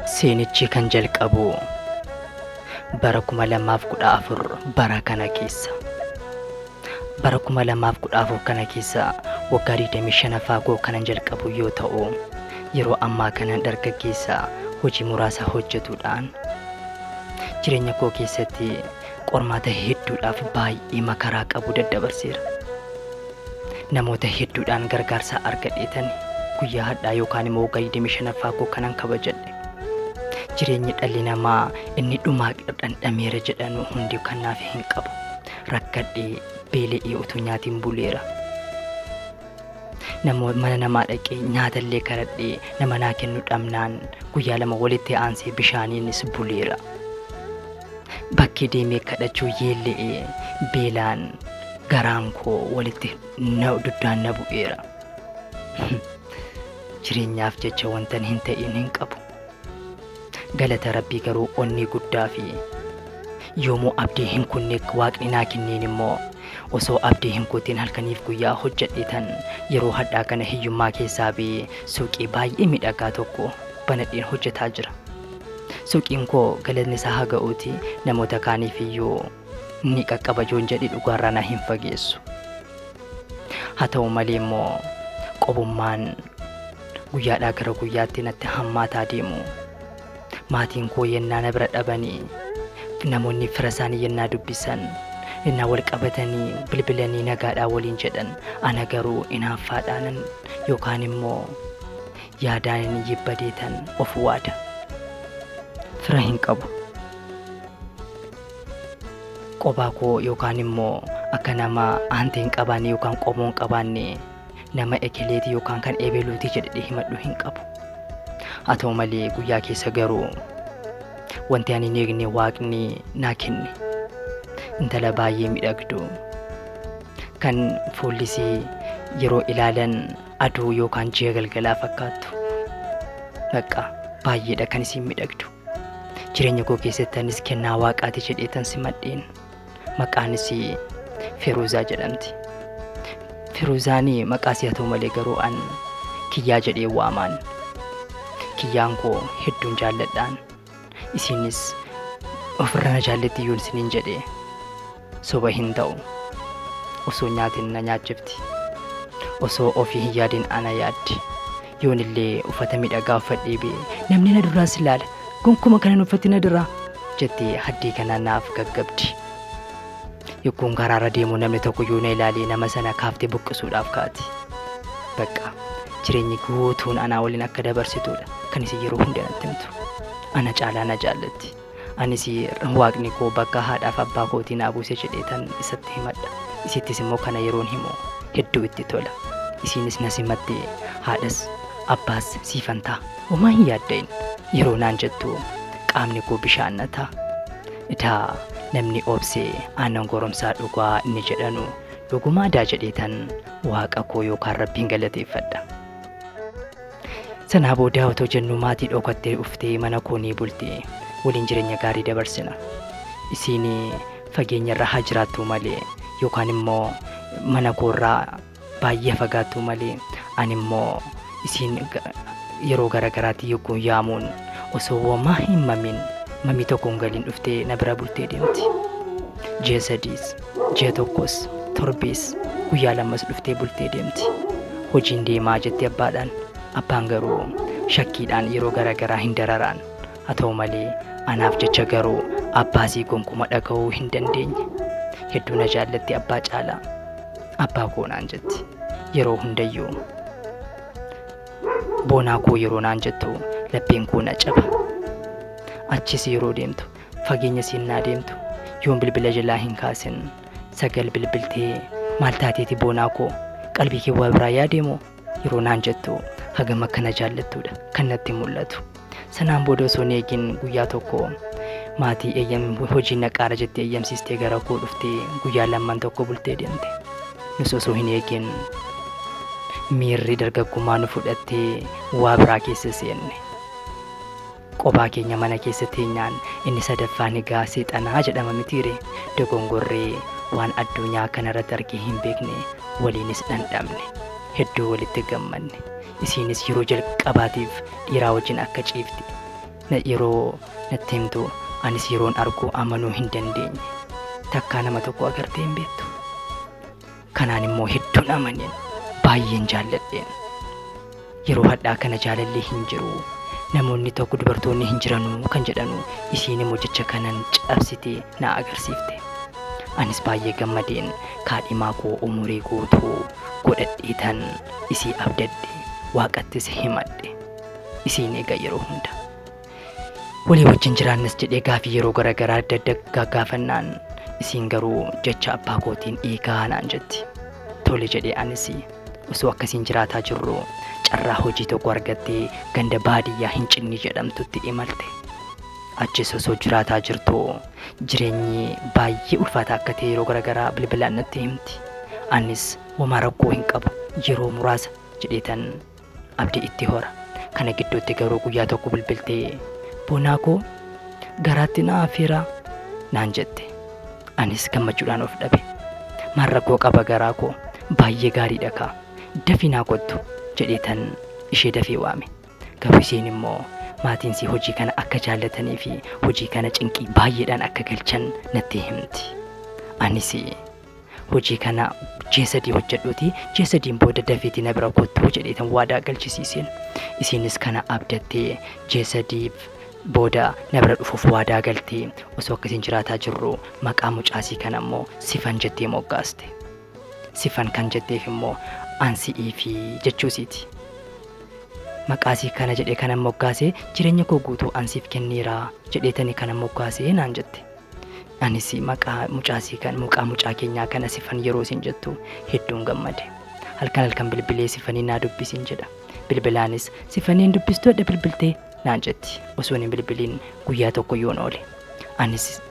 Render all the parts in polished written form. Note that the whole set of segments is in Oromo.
Seenichi kan jalqabu bara 2014 bara kana keessa. Bara 2014 kana keessa waggaa 25 faagoo kanan jalqabu yoo ta'u, yeroo ammaa kana dargaggeessa hojii muraasa hojjetuudhaan jireenya koo keessatti qormaata hedduudhaaf baay'ee makaraa qabu daddabarseera. Namoota hedduudhaan gargaarsa argadheetan guyyaa hadhaa yookaan immoo waggaa 25 faagoo kanan kabajadhe. Jireenyi dhalli namaa inni dhumaa dhandhameera jedhanu hundi kan naaf hin qabu. Rakkadhee beela'ee utuu nyaatiin buleera. Mana namaa dhaqee nyaatallee kadhadhee nama naa kennu dhabnaan guyyaa lama walitti aansee bishaaniinis buleera. Bakkee deemee kadhachuu yeellee beelaan garaan koo walitti duddaan na bu'eera. Jireenyaaf jecha wantan hin ta'in hin qabu. Galata Rabbii garuu onnee guddaa fi yoomuu abdii hin kunne waaqni naa kenneen immoo osoo abdii hin kutin halkaniif guyyaa hojjedheetan yeroo hadhaa kana hiyyummaa keessaa ba'ee suuqii baay'ee miidhagaa tokko banadheen hojjetaa jira. Suuqiin koo galanni isaa haa ga'uuti namoota kaaniif iyyuu ni qaqqaba joon jedhi dhugaarraa na hin fageessu. Haa ta'u malee immoo qobummaan guyyaadhaa gara guyyaatti natti hammaataa deemu. Maatiin koo yennaa na bira dhabanii namoonni fira isaanii yennaa dubbisan yennaa wal qabatanii bilbilanii nagaadhaa waliin jedhan ana garuu inaaffaadhaan yookaan immoo yaadaan yibbadeetan of waada. Fira hin qabu. Qobaa koo yookaan immoo akka nama aantee hin qabaanne yookaan qomoo hin qabaanne nama ekeleeti yookaan kan ebeluuti jedhee himadhu hin qabu. Haa ta'u malee guyyaa keessa garuu wanti ani hin eegne waaqni naa kenne intala baay'ee miidhagdu kan fuullisii yeroo ilaalan aduu yookaan ji'a galgalaa fakkaattu. Bakka baay'eedha kan isiin miidhagdu. Jireenya koo keessattanis kennaa waaqaati jedheetan simadheen. Maqaanis Feruuzaa jedhamti. Feruuzaanii maqaasii haa ta'u malee garuu an kiyyaa jedhee waamaan. Kiyyaan koo hedduun jaalladhaan isinis ofirra na jaalletti yoon isiniin jedhee soba hin ta'u. Osoo nyaatiin na nyaachifti. Osoo ofii hin yaadin ana yaaddi. Yoon illee uffata miidhagaa uffadhee bee namni na duraas ilaala gonkuma kanan uffatti na duraa jettee haddii kanaan naaf gaggabdi. Yokkuun karaarra deemu namni tokko yoo na ilaalee nama sana kaaftee buqqisuudhaaf kaati. Bakka jireenyi guutuun anaa waliin akka dabarsituudha kan isi yeroo hunda natti himtu. Ana caalaa na jaallatti. Anis waaqni koo bakka haadhaaf abbaa kootii naa buuse jedheetan isatti himadha. Isittis immoo kana yeroon himu hedduu itti tola. Isiinis na simattee haadhas abbaas siifan ta'a. Homaa hin yaadda'in yeroo naan jettu qaamni koo bishaan na ta'a. Idaa namni obsee aannan goromsaa dhugaa inni jedhanu dhugumaadaa jedheetan waaqa koo yookaan Rabbiin galateeffadha. Sanaa booda otoo jennu maatii dhokattee dhuftee mana koo ni bultee waliin jireenya gaarii dabarsina. Isiin fageenyarra haa jiraattu malee yookaan immoo mana koorraa baay'ee fagaattu malee ani immoo isiin yeroo garagaraatti yogguun yaamuun osoo womaa hin mamin mamii tokkoon galiin dhuftee na bira bultee deemti. Ji'a sadiis, ji'a tokkos, torbees guyyaa lamas dhuftee bultee deemti. Hojiin deemaa jettee abbaadhaan. Abbaan garuu shakkiidhaan yeroo garagaraa hin dararaan. Haa ta'u malee anaaf jecha garuu abbaasii gonkumaa dhaga'uu hin dandeenye. Hedduu na jaallatti abbaa caalaa. Abbaa koo naan jetti yeroo hundayyuu. Boonaa koo yeroo naan jettu lapheen koo na caba. Achis yeroo deemtu fageenya siin naa deemtu yoon bilbila jalaa hin kaasin sagal bilbiltee maal taateeti boonaa koo qalbii kee waa biraa yaadeemoo yeroo naan jettu hagam akkana jaallattuudha kan natti mul'atu. Sanaan booda osoo hin eegin guyyaa tokko maatii eeyyam hojii naqaara jettee eeyyamsiistee gara koo dhuftee guyyaa lamman tokko bultee deemte. Nus osoo hin eegin miirri dargaggummaa nu fudhattee waa biraa keessa seenne. Qophaa keenya mana keessa teenyaan inni sadaffaan egaa seexanaa jedhama mitiire dogongorree waan addunyaa kanarratti argee hin beekne waliinis dhandhamne hedduu walitti gammanne. Isiinis yeroo jalqabaatiif dhiiraa wajjin akka ciifti na yeroo natti himtu anis yeroon argu amanuu hin dandeenye. Takkaa nama tokko agartee hin beektu. Kanaan immoo hedduun amaneen baay'een jaalladheen. Yeroo hadhaa kana jaalallee hin jiru. Namoonni tokko dubartoonni hin jiranuu kan jedhanu isiin immoo jecha kanan cabsitee na agarsiifte. Anis baay'ee gammadeen kaadhimaa koo umurii guutuu godhadheetan isii abdadde waaqattis himadhe. Isiin egaa yeroo hunda walii wajjin jiraannas jedhee gaafii yeroo garaagaraa adda adda gaggaafannaan isiin garuu jecha abbaa kootiin eegaa naan jetti. Tole jedhee anis osoo akkasiin jiraataa jirru carraa hojii tokko argattee ganda baadiyyaa hin cinni jedhamtutti imalte. Achis osoo jiraataa jirtu jireenyi baay'ee ulfaataa akka ta'e yeroo garaagaraa bilbilaan natti himti. Anis homaa rakkoo hin qabu yeroo muraasa jedheetan abdii itti hora. Kana gidduutti garuu guyyaa tokko bilbiltee boonaa koo garaatti na afeera naan jette. Anis gammachuudhaan of dhabe. Maal rakkoo qaba garaa koo baay'ee gaariidha kaa dafii naa kottu jedheetan ishee dafee waame. Garuu isheen immoo maatiin si hojii kana akka jaallatanii fi hojii kana cinqii baay'eedhaan akka galchan natti himti. Anis hojii kana ji'a 3 hojjedhuuti ji'a 3 booda dafeetii na bira kottuu jedheetan waadaa galchisiiseen. Isiinis kana abdattee ji'a 3 booda na bira dhufuuf waadaa galtee osoo akkasiin jiraataa jirru maqaa mucaasii kana immoo Sifan jettee moggaaste. Sifan kan jetteef immoo ansi'ii fi jechuusiiti. Maqaasii kana jedhee kana moggaasee jireenya koo guutuu ansiif kenneera jedheetanii kana moggaasee naan jette. Anis maqaa mucaasii kan mucaa keenyaa kana Sifan yeroo isin jettu hedduun gammade. Halkan bilbilee Sifanii naa dubbisiin jedha. Bilbilaanis Sifaniin dubbistu adda bilbiltee naan jetti. Osoo hin bilbiliin guyyaa tokko yoon oole. Anis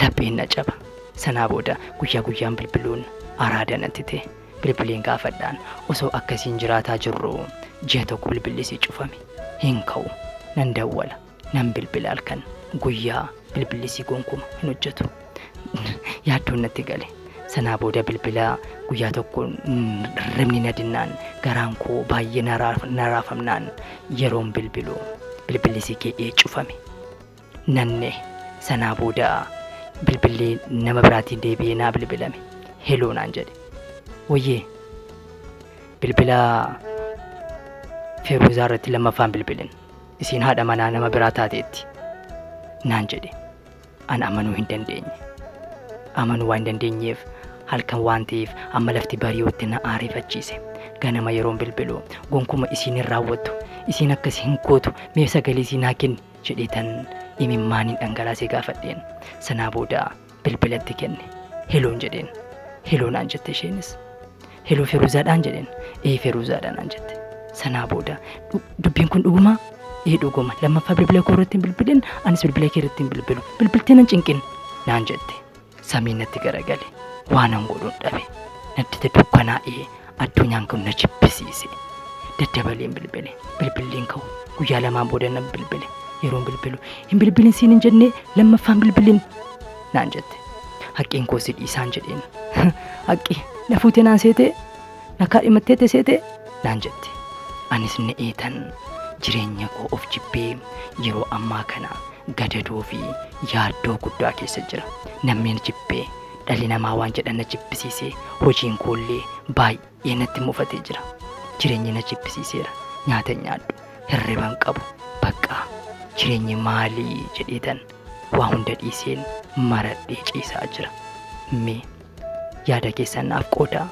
lapheen na caba. Sanaa booda guyyaan bilbiluun araada natti ta'e. Bilbileen gaafadhaan osoo akkasiin jiraataa jirru ji'a tokko bilbilisii cufame. Hin ka'u nan dawwala nan bilbila halkan guyyaa bilbilisii gonkuma hin hojjetu. Yaaddoon natti gale. Sanaa booda bilbila guyyaa tokko rimni na dinnaan garaan koo baay'ee na raafamnaan yeroon bilbilisii kee cufame. Nanne sanaa booda bilbillee nama biraatiin deebi'ee naa bilbilame. Heloo naan jedhe. Wayyee bilbila Feeruzaa irratti lammaffaan bilbilin isiin haadha manaa nama biraa taateetti naan jedhe. An amanuu hin dandeenye. Amanuu waan dandeenyeef halkan waan ta'eef amma lafti bari'uutti na aarifachiise. Ganama yeroon bilbilu gonkuma isiin hin raawwattu isiin akkas hin gootu mee sagalee isiin haa kenni jedheetan imimmaaniin dhangalaasee gaafadheen. Sanaa booda bilbilatti kenne. Heloon jedheen. Heloo naan jette isheenis. Heloo Feeruzaadhaan jedheen. Feeruzaadhaan naan jette. Sanaa booda dubbiin kun dhuguma? Dhuguma. Lammaffaa bilbila koo irratti hin bilbilin anis bilbila kee irratti hin bilbilu. Bilbiltee nan cinqin naan jette. Samiin natti garagale. Waanan godhuun dhabe. Naddite dukkanaa'ee addunyaan kun na jibbisiise. Daddabaleen bilbile. Bilbilleen ka'u guyyaa lamaan booda nan bilbile. Yeroon bilbilu hin bilbilin siin hin jenne lammaffaan bilbilin naan jette. Haqqeen koo si dhiisaan jedheen. Haqqi na fuutee naan seetee na kaadhimatteete seetee naan jette. Anis ni eetan jireenya koo of jibbee yeroo ammaa kana gadadoo fi yaaddoo guddaa keessa jira. Namni jibbee dhalli namaa waan jedhan na jibbisiisee hojiin koollee baay'ee natti mufatee jira. Jireenyi na jibbisiiseera. Nyaata nyaadhu hirriban qabu bakka jireenyi maalii jedheetan waa hunda dhiiseen maradhee ciisaa jira. Mee yaada keessan naaf qoodaa.